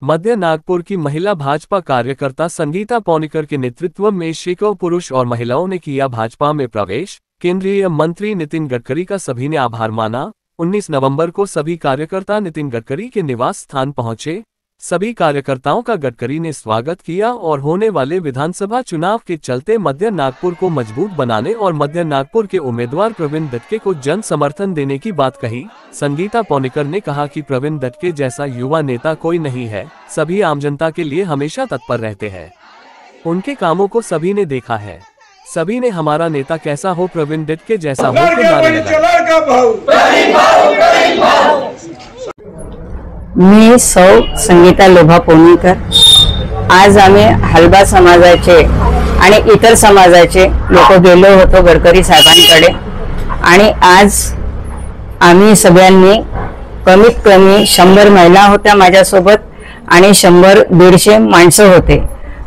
मध्य नागपुर की महिला भाजपा कार्यकर्ता संगीता पौनीकर के नेतृत्व में सैकड़ों पुरुष और महिलाओं ने किया भाजपा में प्रवेश। केंद्रीय मंत्री नितिन गडकरी का सभी ने आभार माना। 19 नवंबर को सभी कार्यकर्ता नितिन गडकरी के निवास स्थान पहुंचे। सभी कार्यकर्ताओं का गडकरी ने स्वागत किया और होने वाले विधानसभा चुनाव के चलते मध्य नागपुर को मजबूत बनाने और मध्य नागपुर के उम्मीदवार प्रवीण दटके को जन समर्थन देने की बात कही। संगीता पौनीकर ने कहा कि प्रवीण दटके जैसा युवा नेता कोई नहीं है, सभी आम जनता के लिए हमेशा तत्पर रहते हैं। उनके कामों को सभी ने देखा है, सभी ने हमारा नेता कैसा हो, प्रवीण दटके जैसा हो के नारे लगाए। मी सौ संगीता लोभा पौनीकर। आज आम्ही हलबा समाजाचे आणि इतर समाजाचे लोक गेलो होतो गडकरी साहेबांकडे आणि आज आम्ही सगळ्यांनी कमीत कमी 100 महिला होत्या माझ्यासोबत आणि 100-150 माणसं होते।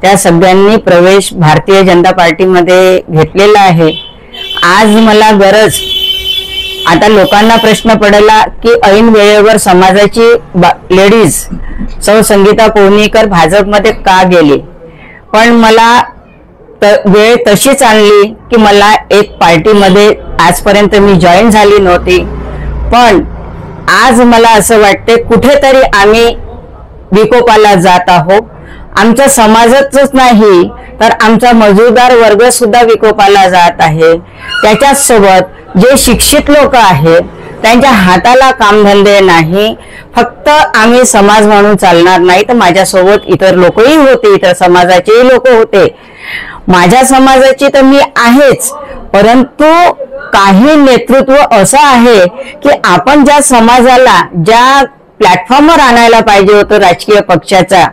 त्या सगळ्यांनी प्रवेश भारतीय जनता पार्टीमध्ये घेतलेला आहे। आज मला गरज आता लोकांना प्रश्न पडला की ऐन वेळेवर समाजाची लेडीज सौ संगीता पौनीकर भाजपमध्ये का गेली, पण मला वेळ तशीच आणली की मला एक पार्टीमध्ये आजपर्यंत मी जॉईन झाली नव्हती, पण आज मला असं वाटते कुठेतरी आम्ही विकोपाला जात आहोत। आमचा समाजच नाही तर आमचा मजूरदार वर्ग सुद्धा विकोपाला जात आहे। त्याच्याच सोबत जे शिक्षित लोक आहेत त्यांच्या हाताला कामधंदे नाही। फक्त आम्ही समाज म्हणून चालणार नाही तर माझ्यासोबत इतर लोकही होते, इतर समाजाचेही लोक होते। माझ्या समाजाची तर मी आहेच, परंतु काही नेतृत्व असं आहे की आपण ज्या समाजाला ज्या प्लॅटफॉर्मवर आणायला पाहिजे होतं राजकीय पक्षाचा,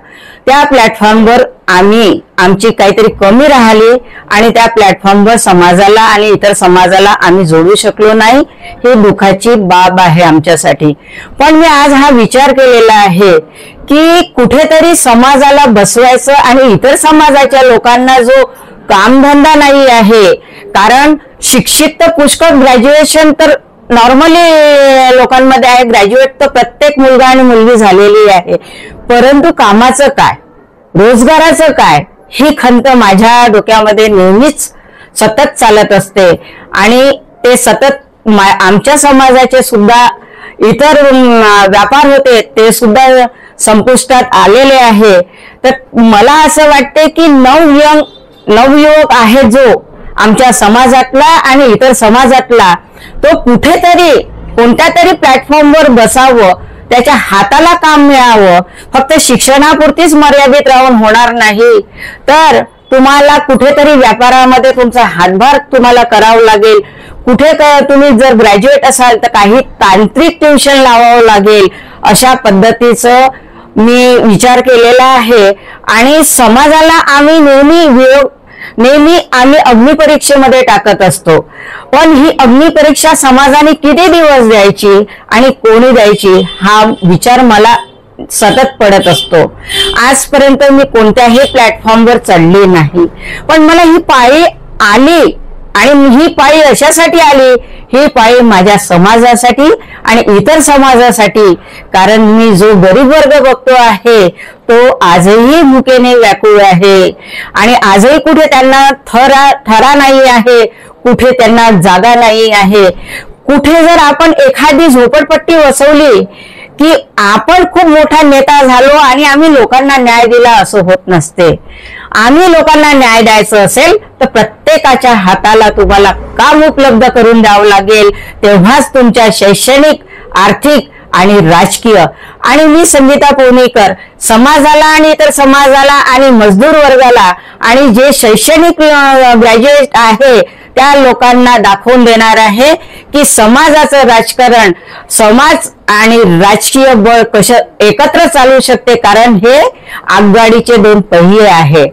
त्या प्लॅटफॉर्मवर आमची काहीतरी कमी राहिली आणि त्या प्लॅटफॉर्मवर समाजाला आणि इतर समाजाला आम्ही जोडू शकलो नाही। ही दुःखाची बाब आहे आमच्यासाठी। पण मी आज हा विचार केलेला आहे की कुठेतरी समाजाला बसवायचं आणि इतर समाजाच्या लोकांना जो कामधंदा नाही आहे, कारण शिक्षित तर पुष्कळ ग्रॅज्युएशन तर नॉर्मली लोकांमध्ये आहे, ग्रॅज्युएट तर प्रत्येक मुलगा आणि मुलगी झालेली आहे, परंतु कामाचं काय, रोजगाराचं काय, ही खंत माझ्या डोक्यामध्ये नेहमीच सतत चालत असते। आणि ते सतत आमच्या समाजाचे सुद्धा इतर व्यापार होते ते सुद्धा संपुष्टात आलेले आहे। तर मला असं वाटते की नवयुवक आहे जो आमच्या समाजातला आणि इतर समाजातला, तो कुठेतरी कोणत्या तरी प्लॅटफॉर्मवर बसावं, त्याच्या हाताला काम मिळावं। फक्त शिक्षणापुरतीच मर्यादित राहून होणार नाही, तर तुम्हाला कुठेतरी व्यापारामध्ये तुमचा हातभार तुम्हाला करावा लागेल। कुठे तुम्ही जर ग्रॅज्युएट असाल तर काही तांत्रिक ट्युशन लावावं लागेल। अशा पद्धतीचं मी विचार केलेला आहे आणि समाजाला आम्ही नेहमी आम्ही अग्निपरीक्षेमध्ये टाकत असतो, पण ही अग्निपरीक्षा समाजाने किती दिवस द्यायची आणि कोणी द्यायची हा विचार मला सतत पडत असतो। आजपर्यंत मी कोणत्याही प्लॅटफॉर्मवर चढली नाही, पण मला ही पाळी आली आणि ही पाळी अशासाठी आली, ही पाळी माझ्या समाजासाठी आणि इतर समाजासाठी, कारण मी जो गरीब वर्ग बघतो आहे तो आजही भुकेने व्याकुळ आहे आणि आजही कुठे त्यांना थरा नाही आहे, कुठे त्यांना जागा नाही आहे। कुठे जर आपण एखादी झोपडपट्टी वसवली की आपण खूप मोठा नेता झालो आणि आम्ही लोकांना न्याय दिला असं होत नसते। आम्ही लोकांना न्याय द्यायचं असेल तर प्रत्येकाच्या हाताला तुम्हाला काम उपलब्ध करून द्यावं लागेल, तेव्हाच तुमच्या शैक्षणिक, आर्थिक आणि राजकीय आणि मी संगीता पौनीकर समाजाला आणि इतर समाजाला आणि मजदूर वर्गाला आणि जे शैक्षणिक ग्रॅज्युएट आहे त्या लोकांना दाखवून देणार आहे की समाजाचं राजकारण, समाज आणि राजकीय बळ कसं एकत्र चालू शकते, कारण हे आगगाडीचे 2 पहिये आहे।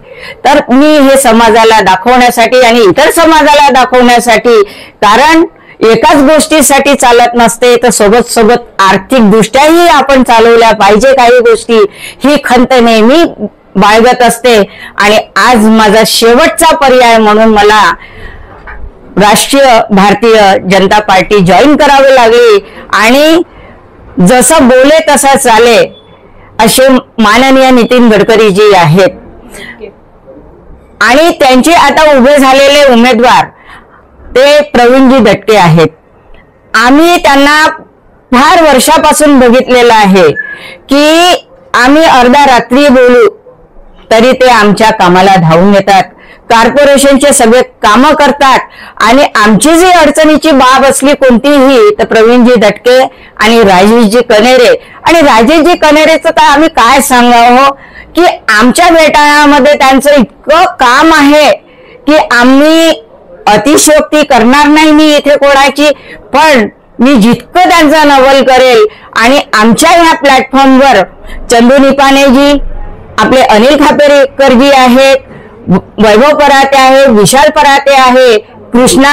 तर मी हे समाजाला दाखवण्यासाठी आणि इतर समाजाला दाखवण्यासाठी, कारण एकाच गोष्टीसाठी चालत नसते तर सोबत आर्थिक दृष्ट्याही आपण चालवल्या पाहिजे काही गोष्टी, ही खंत नेहमी बाळगत असते। आणि आज माझा शेवटचा पर्याय म्हणून मला राष्ट्रीय भारतीय जनता पार्टी जॉईन करावी लागली आणि जसं बोले तसं चाले असे माननीय नितीन गडकरी जी आहेत आणि त्यांचे आता उभे झालेले उमेदवार ते प्रवीणजी दटके आहेत. आम्ही त्यांना फार वर्षापासून बघितलेलं आहे की आम्ही अर्धा रात्री बोलू तरी ते आमच्या कामाला धावून येतात, कॉर्पोरेशनचे सगळे कामं करतात आणि आमची जी अडचणीची बाब असली कोणतीही तर प्रवीणजी दटके आणि राजेशजी कनेरे. आणि राजेशजी कनेरेचं तर आम्ही काय सांगावं की आमच्या भेटामध्ये त्यांचं इतकं काम आहे की आम्ही अतिशयोक्ती करणार नाही मी इथे कोणाची, पण मी जितकं त्यांचं नवल करेल. आणि आमच्या ह्या प्लॅटफॉर्मवर चंदू निपाणेजी, आपले अनिल खापेरकरजी आहेत, वैभव पराते आहे, विशाल पराते आहे, कृष्णा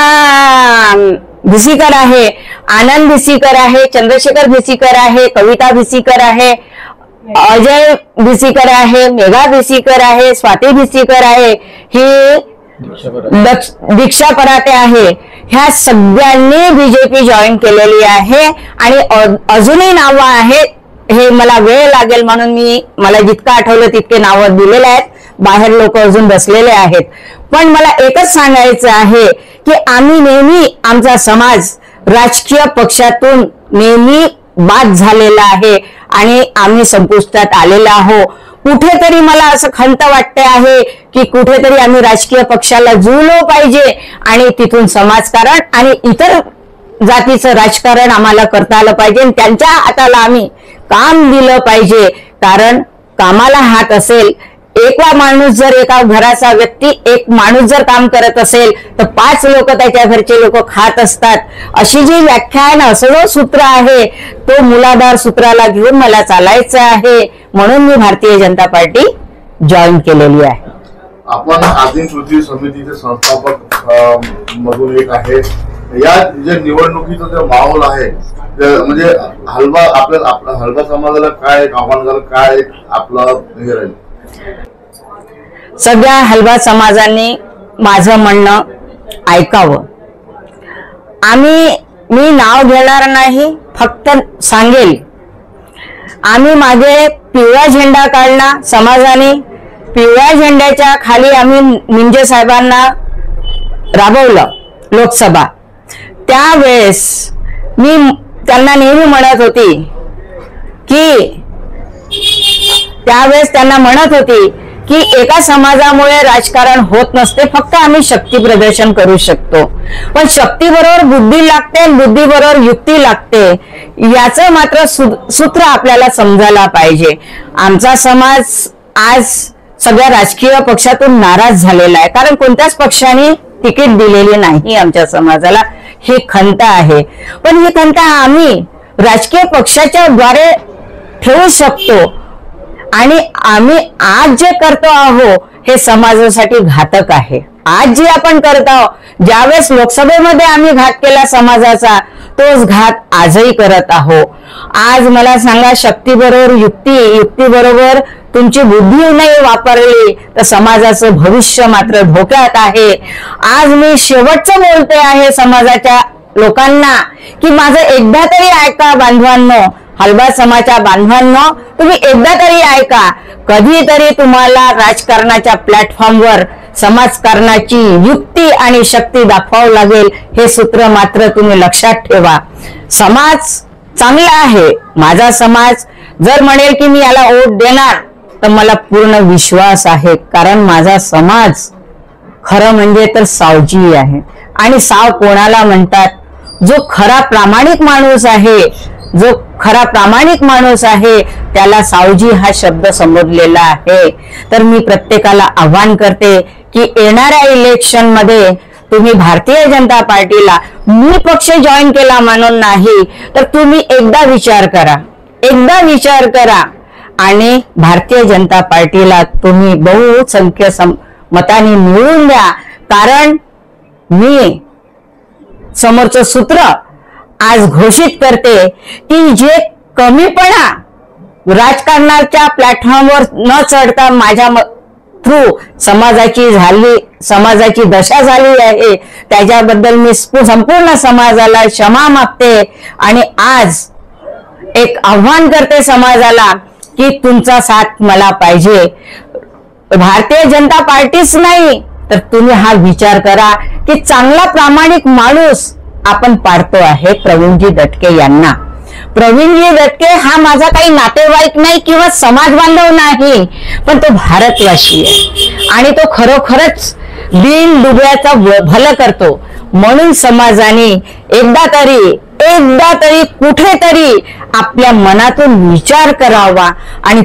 भिसीकर आहे, आनंद भिसीकर आहे, चंद्रशेखर भिसीकर आहे, कविता भिसीकर आहे, अजय भिसीकर आहे, मेघा भिसीकर आहे, स्वाती भिसीकर आहे, ही दीक्षा पराते आहे. ह्या सगळ्यांनी बीजेपी जॉईन केलेली आहे आणि अजूनही नावं आहेत. हे मला वेळ लागेल म्हणून मला जितकं आठवलं तितके नावं दिलेले आहेत. बाहेर लोक अजून बसलेले आहेत. पण मला एकच सांगायचं आहे की आम्ही नेहमी आमचा समाज राजकीय पक्षातून नेहमी बाद झालेला आहे आणि आम्ही संपुष्टात आलेला आहोत. कुठेतरी मला असं खंत वाटते आहे की कुठेतरी आम्ही राजकीय पक्षाला जुळलो पाहिजे आणि तिथून समाजकारण आणि इतर जातीचं राजकारण आम्हाला करता आलं पाहिजे आणि त्यांच्या हाताला आम्ही काम दिलं पाहिजे. कारण कामाला हात असेल, एका माणूस जर एका घराचा व्यक्ती एक माणूस जर काम करत असेल तर 5 लोक त्याच्या घरचे लोक खात असतात. अशी जी व्याख्या आहे ना, असं जो सूत्र आहे तो मूलाधार सूत्राला घेऊन मला चालायचं आहे. म्हणून मी भारतीय जनता पार्टी जॉईन केलेली आहे. आपण आदिम कृती समितीचे संस्थापक मधून एक आहे. या जे निवडणुकीचा जो माहोल आहे म्हणजे आपल्या हलबा समाजाला काय आव्हान झालं, काय आपलं हे राहील? सगळ्या हलबा समाजांनी माझं म्हणणं ऐकावं. मी नाव घेणार नाही, फक्त सांगेल आम्ही मागे पिवळा झेंडा काढला समाजाने. पिवळ्या झेंड्याच्या खाली आम्ही मिंजे साहेबांना राबवलं लोकसभा. त्यावेळेस मी त्यांना नेहमी म्हणत होती की एका समाजामुळे राजकारण होत नसते, फक्त आम्ही शक्ती प्रदर्शन करू शकतो. पण शक्ती बरोबर बुद्धी लागते आणि बुद्धी बरोबर युक्ती लागते. याचं मात्र सूत्र आपल्याला समजायला पाहिजे. आमचा समाज आज सगळ्या राजकीय पक्षातून नाराज झालेला आहे कारण कोणत्याच पक्षाने तिकीट दिलेली नाही आमच्या समाजाला. ही खंत आहे. पण ही खंत आम्ही राजकीय पक्षाच्या द्वारे ठेवू शकतो आणि आम्ही आज जे करतो आहोत हे समाजासाठी घातक आहे. आज जे आपण करत आहोत, ज्यावेळेस लोकसभेमध्ये आम्ही घात केला समाजाचा, तोच घात आजही करत आहोत. आज मला सांगा, शक्ती बरोबर युक्ती बरोबर तुमची बुद्धी नाही वापरली तर समाजाचं भविष्य मात्र धोक्यात आहे. आज मी शेवटचं बोलते आहे समाजाच्या लोकांना की माझं एकदा तरी ऐका बांधवांनो, हलबा समाजाच्या बांधवांनो, तुम्ही एकदा तरी ऐका. कधीतरी तुम्हाला राजकारणाच्या प्लॅटफॉर्मवर समाजकारणाची युक्ती आणि शक्ती दाखवावं लागेल. हे सूत्र मात्र तुम्ही लक्षात ठेवा. समाज चांगला आहे. माझा समाज जर म्हणेल की मी याला वोट देणार तर मला पूर्ण विश्वास आहे. कारण माझा समाज खरं म्हणजे तर सावजी आहे. आणि साव कोणाला म्हणतात? जो खरा प्रामाणिक माणूस आहे त्याला सावजी हा शब्द संबोधलेला आहे. तर मी प्रत्येकाला आव्हान करते की येणाऱ्या इलेक्शन मध्ये तुम्ही भारतीय जनता पार्टीला, मी पक्ष जॉईन केला म्हणून नाही, तर तुम्ही एकदा विचार करा आणि भारतीय जनता पार्टीला तुम्ही बहुसंख्य मतांनी निवडून द्या. कारण मी समोरचं सूत्र आज घोषित करते की जे कमीपणा राजकारणाच्या प्लॅटफॉर्मवर न चढता माझ्या थ्रू समाजाची दशा झाली आहे, त्याच्याबद्दल मी संपूर्ण समाजाला क्षमा मागते. आणि आज एक आव्हान करते समाजाला की तुमचा साथ मला पाहिजे. भारतीय जनता पार्टीच नाही तर तुम्ही हा विचार करा की चांगला प्रामाणिक माणूस आपण पाडतो आहे प्रवीणजी दटके यांना. प्रवीणजी दटके हा माझा काही नातेवाईक नाही किंवा समाज बांधव नाही, पण तो भारतवासी आहे आणि तो खरोखरच दीन दुबळ्याचा भलं करतो. म्हणून समाजाने एकदा तरी कुठेतरी आपल्या मनातून विचार करावा आणि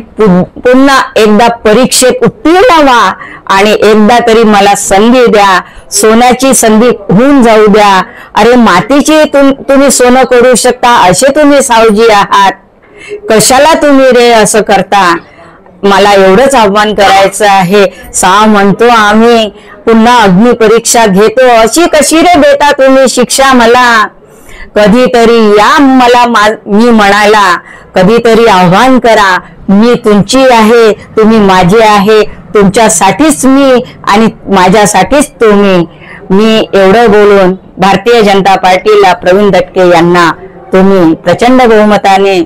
पुन्हा एकदा परीक्षेत उत्तीर्ण व्हा आणि एकदा तरी मला संधी द्या. सोन्याची संधी होऊन जाऊ द्या. अरे मातीची तुम्ही सोनं करू शकता असे तुम्ही सावजी आहात, कशाला तुम्ही रे असं करता. मला एवढंच आव्हान करायचं आहे. म्हणतो आम्ही पुन्हा अग्नी परीक्षा घेतो, अशी कशी रे बेटा तुम्ही शिक्षा मला. कधीतरी या मला मी म्हणायला, कधीतरी आव्हान करा. मी तुमची आहे, तुम्ही माझी आहे, तुमच्यासाठीच मी आणि माझ्यासाठीच तुम्ही. मी एवढं बोलून भारतीय जनता पार्टीला प्रवीण दटके यांना तुम्ही प्रचंड बहुमताने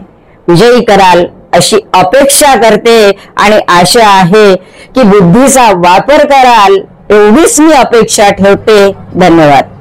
विजयी कराल अशी अपेक्षा करते आणि आशा आहे की बुद्धीचा वापर कराल एवढीच मी अपेक्षा ठेवते. धन्यवाद.